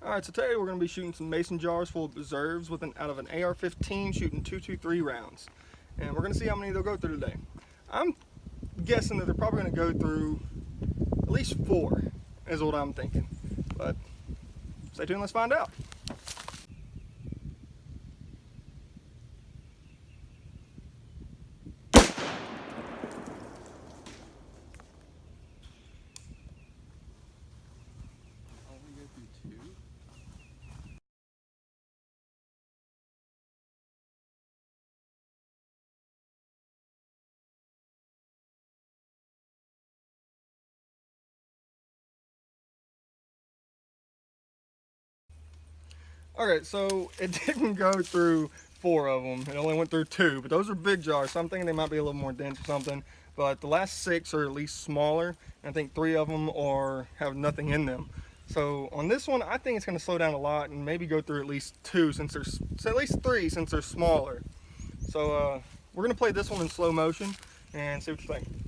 Alright, so today we're going to be shooting some mason jars full of reserves out of an AR15, shooting 223 rounds. And we're going to see how many they'll go through today. I'm guessing that they're probably going to go through at least 4, is what I'm thinking. But stay tuned, let's find out. Alright, so it didn't go through 4 of them. It only went through 2, but those are big jars, so I'm thinking they might be a little more dense or something. But the last 6 are at least smaller, and I think 3 of them have nothing in them. So on this one, I think it's going to slow down a lot and maybe go through at least 2 at least 3 since they're smaller. So we're going to play this one in slow motion and see what you think.